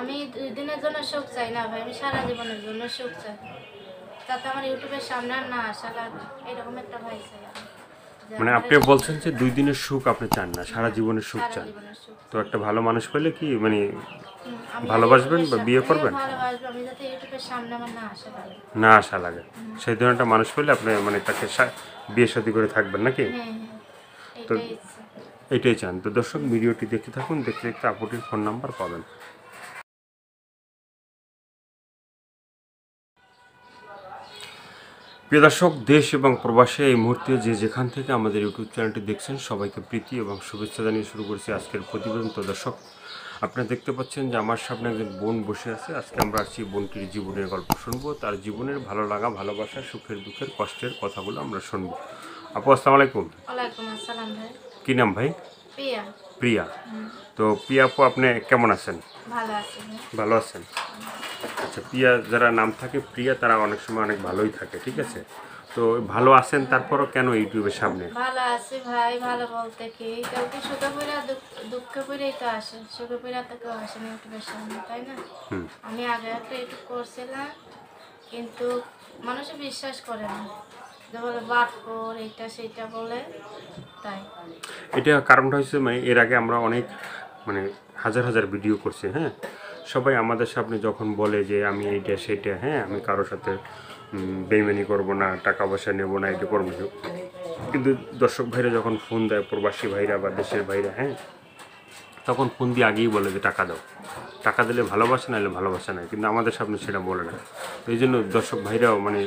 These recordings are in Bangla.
আমি 2 দিনের জন্য সুখ চাই না ভাই, আমি সারা জীবনের জন্য সুখ চাই, যাতে আমার ইউটিউবের সামনে আর না আসা লাগে, এরকম একটা ভাই চাই আমি। মানে আপনি বলছেন যে 2 দিনের সুখ আপনি চান না, সারা জীবনের সুখ সারা চান। জীবনের সুখ তো একটা ভালো মানুষ পেলে কি মানে আমি আর ভালোবাসবেন বা বিয়ে করবেন? ভালোবাসবো, আমি যাতে ইউটিউবের সামনে আমার না আসা লাগে। না আসা লাগে, সেই ধরনের একটা মানুষ পেলে আপনি মানে তাকে বিয়ে শাদী করে থাকবেন নাকি? হ্যাঁ হ্যাঁ, তো এটাই ইচ্ছা। এটাই চান। তো দর্শক ভিডিওটি দেখতে থাকুন, দেখতে দেখতে আপুটির ফোন নাম্বার পাবেন। প্রিয় দর্শক, দেশ এবং প্রবাসে এই মুহূর্তে যে যেখান থেকে আমাদের ইউটিউব চ্যানেলটি দেখছেন সবাইকে প্রীতি এবং শুভেচ্ছা জানিয়ে শুরু করছি আজকের প্রতিবেদন। তো দর্শক, আপনারা দেখতে পাচ্ছেন যে আমার সামনে একজন বোন বসে আছে। আজকে আমরা আসছি বোনটির জীবনের গল্প শুনবো, তার জীবনের ভালো লাগা, ভালোবাসা, সুখের দুঃখের, কষ্টের কথাগুলো আমরা শুনবো। আপু আসসালামু আলাইকুম। ওয়ালাইকুম আসসালাম ভাই। কী নাম ভাই? প্রিয়া। প্রিয়া। তো প্রিয়া আপু, আপনি কেমন আছেন? ভালো আছি ভাই। ভালো আছেন? আচ্ছা, প্রিয়া যারা নাম থাকে প্রিয়া তারা অনেক সময় অনেক ভালোই থাকে, ঠিক আছে? তো ভালো আছেন, তারপরও কেন ইউটিউবের সামনে? ভালো আছি ভাই, ভালো বলতে কি, কেউ কি সুখে পইরা দুঃখে পইরাই তো আসে, সুখে পইরা তো কেউ আসে না ইউটিউবের সামনে, তাই না? আমি আগে একটা ইউটিউব করছিলাম, কিন্তু মানুষে বিশ্বাস করে না, যে বলে বাটকর এইটা সেইটা বলে, তাই। এটা কারণটা হচ্ছে মানে এর আগে আমরা অনেক মানে হাজার হাজার ভিডিও করছি, হ্যাঁ। সবাই আমাদের সামনে যখন বলে যে আমি এইটা সেইটা, হ্যাঁ, আমি কারোর সাথে বেইমানি করবো না, টাকা পয়সা নেবো না, এটা করবো না। কিন্তু দর্শক ভাইরা যখন ফোন দেয়, প্রবাসী ভাইরা বা দেশের ভাইরা, হ্যাঁ, তখন ফোন দিয়ে আগেই বলে যে টাকা দাও, টাকা দিলে ভালোবাসা, নাহলে ভালোবাসা নাই, কিন্তু আমাদের সামনে সেটা বলে না। তো এই জন্য দর্শক ভাইরাও মানে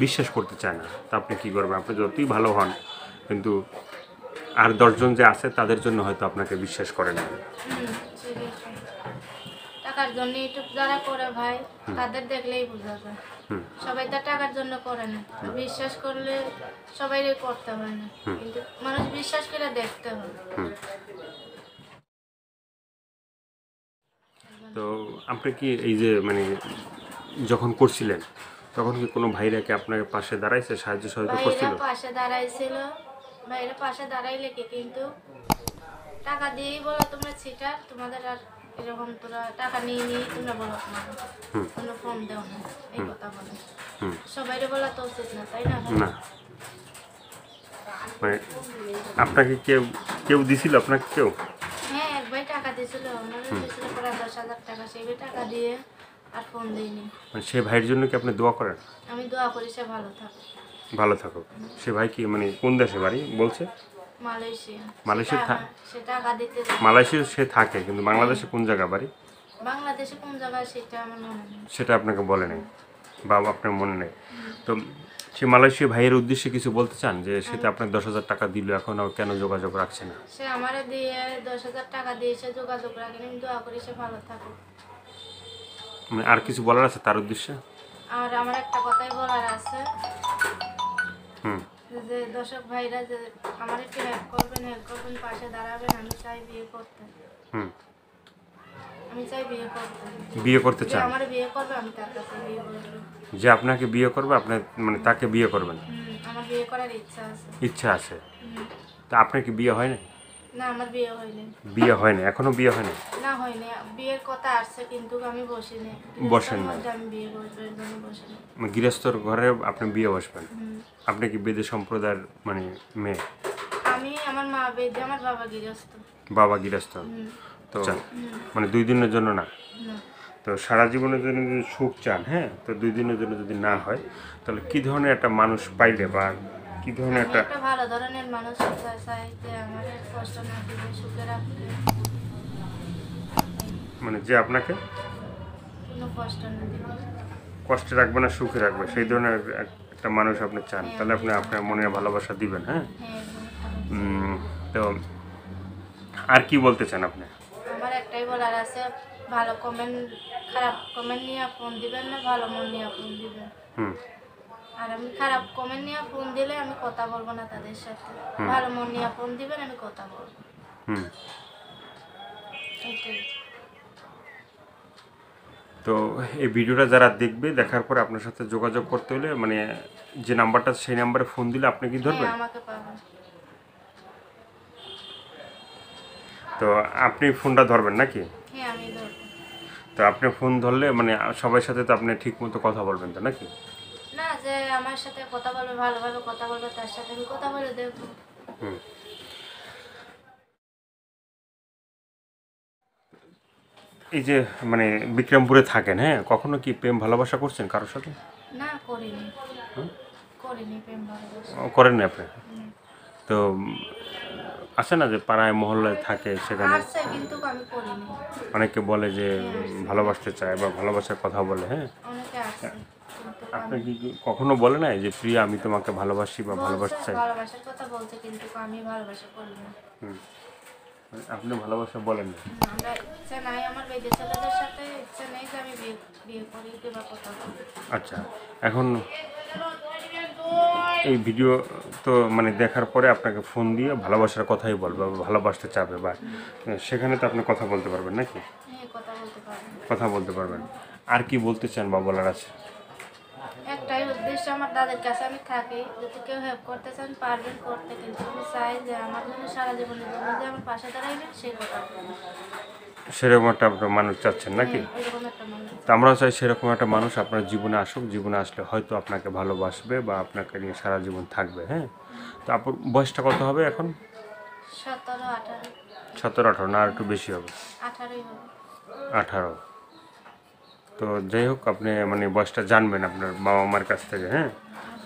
বিশ্বাস করতে চায় না। তা আপনি কী করবেন? আপনি যতই ভালো হন, কিন্তু আর 10 জন যে আছে তাদের জন্য হয়তো আপনাকে বিশ্বাস করে না। ঠিকই। টাকার জন্য ইউটিউব যারা করে ভাই, তাদের দেখলেই বোঝা যায়। সবাই তো টাকার জন্য করে না, বিশ্বাস করলে সবাইই করতে হয় না, কিন্তু মানুষ বিশ্বাস করে দেখতে হয়। তো আপনি কি এই যে মানে যখন করছিলেন তখন কি কোনো ভাইরা কি আপনার পাশে দাঁড়াইছে, সাহায্য সহযোগিতা ভাইরা করছিল? পাশে দাঁড়াইছিল, ভাইরা পাশে দাঁড়াইলে কি, কিন্তু টাকা দিয়েই বলো তোমরা ছিটার, তোমাদের আর এরকম তোরা টাকা নিয়ে নিয়ে তোমরা বলো না, কোনো ফোন দেও না, এই কথা বলে। সবাইরে বলা তো উচিত না, তাই না ভাই? না, মানে আপনাকে কেউ কেউ দিছিল আপনাকে কেউ? হ্যাঁ, এক ভাই টাকা দিয়েছিল, আমাদের দিয়েছিল প্রায় 10,000 টাকা, সেই ভাই টাকা দিয়ে আর ফোন দিইনি। মানে সে ভাইয়ের জন্য কি আপনি দোয়া করেন? আমি দোয়া করি সে ভালো থাকে। ভালো থাকুক। সে ভাই কি মানে কোন দেশে বাড়ি বলছে? মালয়েশিয়া। মালয়েশিয়া। সে টাকা দিতে মালয়েশিয়া সে থাকে, কিন্তু বাংলাদেশে কোন জায়গা বাড়ি বাংলাদেশে কোন জায়গায় সেটা আমার মনে নেই। সেটা আপনাকে বলে নাই বা আপনার মনে নেই। তো সে মালয়েশিয়া ভাইয়ের উদ্দেশ্যে কিছু বলতে চান যে সেটা আপনার 10,000 টাকা দিল, এখন কেন যোগাযোগ রাখছে না? সে আমারে দিয়ে 10,000 টাকা দিয়ে সে যোগাযোগ রাখেনি, আমি দোয়া করি সে ভালো থাকুক। মানে আর কিছু বলার আছে তার উদ্দেশ্যে? আর আমার একটা কথাই বলার আছে, হুম। যে দর্শক ভাইরা যে আমার একটু হেল্প করবেন, পাশে দাঁড়াবেন, আমি চাই বিয়ে করতে। হুম। আমি চাই বিয়ে করতে। বিয়ে করতে যে চান? আমার বিয়ে করবে আমি তার কাছে বিয়ে করবো। যে আপনাকে বিয়ে করবে, আপনি মানে তাকে বিয়ে করবেন? আমার বিয়ে করার ইচ্ছা আছে। ইচ্ছা আছে। তা আপনার কি বিয়ে হয় না? না, আমার বিয়ে হয়নি। বিয়ে হয় না, এখনো বিয়ে হয় না? না, হয়নি। বিয়ের কথা আসছে, কিন্তু আমি বসিনি। বসেন নাই? আমি বিয়ে করবো এর জন্য বসিনি। মানে গৃহস্থর ঘরে আপনি বিয়ে বসবেন? আপনি কি বেদে সম্প্রদায়ের মানে মেয়ে? আমি, আমার মা বেদে, আমার বাবা গৃহস্থ। বাবা গৃহস্থ। তো মানে 2 দিনের জন্য না? না। তো সারা জীবনের জন্য যদি সুখ চান, হ্যাঁ, তো 2 দিনের জন্য যদি না হয়, তাহলে কি ধরনের একটা মানুষ পাইলে বা কি ধরনের আমি একটা একটা ভালো ধরনের মানুষ চাই, যে আমার কষ্ট না দিবে, সুখে রাখবে, মানে যে আপনাকে কোনো কষ্ট না দিবে। কষ্টে রাখবে না, সুখে রাখবে, সেই ধরনের একটা মানুষ আপনি চান। হ্যাঁ, তাহলে আপনি আপনার মনের ভালোবাসা দিবেন, হ্যাঁ। হ্যাঁ, তো আর কি বলতে চান আপনি? আমার একটাই বলার আছে, ভালো কমেন্ট, খারাপ কমেন্ট নিয়ে ফোন দিবেন না, ভালো মন নিয়ে ফোন দিবেন। হুম। আর আমি খারাপ কমেন্ট নিয়ে ফোন দিলে আমি কথা বলবো না তাদের সাথে, ভালো মন নিয়ে ফোন দিবেন, আমি কথা বলবো। হুম। এটাই। তো এই ভিডিওটা যারা দেখবে, দেখার পরে আপনার সাথে যোগাযোগ করতে হলে মানে যে নাম্বারটা, সেই নাম্বারে ফোন দিলে আপনি কি ধরবেন? হ্যাঁ, আমাকে পাবেন। তো আপনি ফোনটা ধরবেন নাকি? হ্যাঁ, আমি ধরবো। তো আপনি ফোন ধরলে মানে সবার সাথে তো আপনি ঠিক মতো কথা বলবেন তো নাকি? না, যে আমার সাথে কথা বলবে, ভালোভাবে কথা বলবে, তার সাথে আমি কথা বলে দেখবো। হুম। এই যে মানে বিক্রমপুরে থাকেন, হ্যাঁ, কখনো কি প্রেম ভালোবাসা করছেন কারোর সাথে? না, করিনি। হুম? করিনি প্রেম ভালোবাসা। করেন না আপনি? হুম। তো আছে না যে পাড়ায় মহল্লায় থাকে, সেখানে আছে কিন্তু আমি করিনি। অনেকে বলে যে হ্যাঁ, আছে। ভালোবাসতে চায় বা ভালোবাসার কথা বলে, হ্যাঁ। অনেকে আছে কিন্তু আপনি আমি কি কখনো বলে নাই যে প্রিয়া আমি তোমাকে ভালোবাসি বা বলছে, ভালোবাসতে চাই? ভালোবাসার কথা বলছে, কিন্তু আমি ভালোবাসা করি না। হুম। আপনি ভালোবাসা বলেন না? আমরা ইচ্ছা নাই, আমার বেঁধে ছেলেদের সাথে ইচ্ছা নেই যে আমি বিয়ে বিয়ে করি কিংবা কথা বলি। আচ্ছা, এখন এই ভিডিও তো মানে দেখার পরে আপনাকে ফোন দিয়ে ভালোবাসার কথাই বলবে বা ভালোবাসতে চাবে, বা সেখানে তো আপনি কথা বলতে পারবেন নাকি? হ্যাঁ, কথা বলতে পারি। কথা বলতে পারবেন। আর কি বলতে চান বা বলার আছে? একটাই উদ্দেশ্য, আমার দাদের কাছে আমি থাকি, যদি কেউ হেল্প করতে চান পারবেন করতে, কিন্তু আমি চাই যে আমার জন্য সারা জীবনের জন্য যে আমার পাশে দাঁড়াইবেন সেই কথা। সেরকম একটা আপনার মানুষ চাচ্ছেন নাকি? হ্যাঁ, ওইরকম একটা মানুষ। তো আমরাও চাই সেরকম একটা মানুষ আপনার জীবনে আসুক, জীবনে আসলে হয়তো আপনাকে ভালোবাসবে বা আপনাকে নিয়ে সারা জীবন থাকবে, হ্যাঁ। তো আপনার বয়সটা কত হবে এখন? 17, 18। 17-18 না আর একটু বেশি হবে? 18ই হবে। 18। তো যাই হোক, আপনি মানে বয়সটা জানবেন আপনার বাবা মার কাছ থেকে, হ্যাঁ।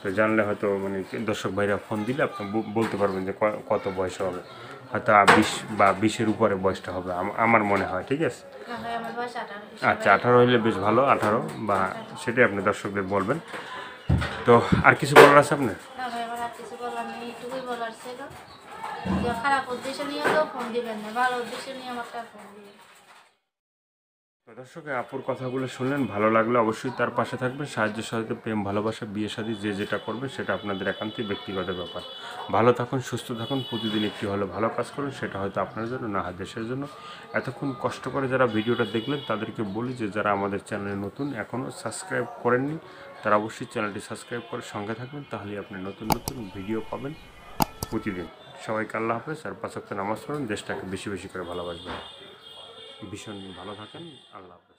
তো জানলে হয়তো মানে দর্শক ভাইরা ফোন দিলে আপনি বলতে পারবেন যে কত বয়স হবে। হয়তো 20 বা 20-এর উপরে বয়সটা হবে আমার মনে হয়, ঠিক আছে। না ভাই, আমার বয়স 18। আচ্ছা, 18 হইলে বেশ ভালো, 18 বা সেটাই আপনি দর্শকদের বলবেন। তো আর কিছু বলার আছে আপনার? না ভাই, আমার আর কিছু বলার নেই, এইটুকুই বলার ছিল যে খারাপ উদ্দেশ্য নিয়ে তো ফোন দিবেন না, ভালো উদ্দেশ্য নিয়ে আমাকে ফোন দিবেন। তো দর্শক, আপুর কথাগুলো শুনলেন, ভালো লাগলে অবশ্যই তার পাশে থাকবেন। সাহায্য সহযোগিতা, প্রেম ভালোবাসা, বিয়ে শাদী যে যেটা করবে সেটা আপনাদের একান্তই ব্যক্তিগত ব্যাপার। ভালো থাকুন, সুস্থ থাকুন, প্রতিদিন একটি হলে ভালো কাজ করুন, সেটা হয়তো আপনার জন্য না হয় দেশের জন্য। এতক্ষণ কষ্ট করে যারা ভিডিওটা দেখলেন তাদেরকে বলি যে যারা আমাদের চ্যানেলে নতুন এখনও সাবস্ক্রাইব করেননি, তারা অবশ্যই চ্যানেলটি সাবস্ক্রাইব করে সঙ্গে থাকবেন, তাহলেই আপনি নতুন নতুন ভিডিও পাবেন প্রতিদিন। সবাইকে আল্লাহ হাফেজ, আর 5 ওয়াক্ত নামাজ পড়ুন, দেশটাকে বেশি বেশি করে ভালোবাসবেন। ভীষণ ভালো থাকেন, আল্লাহ হাফেজ।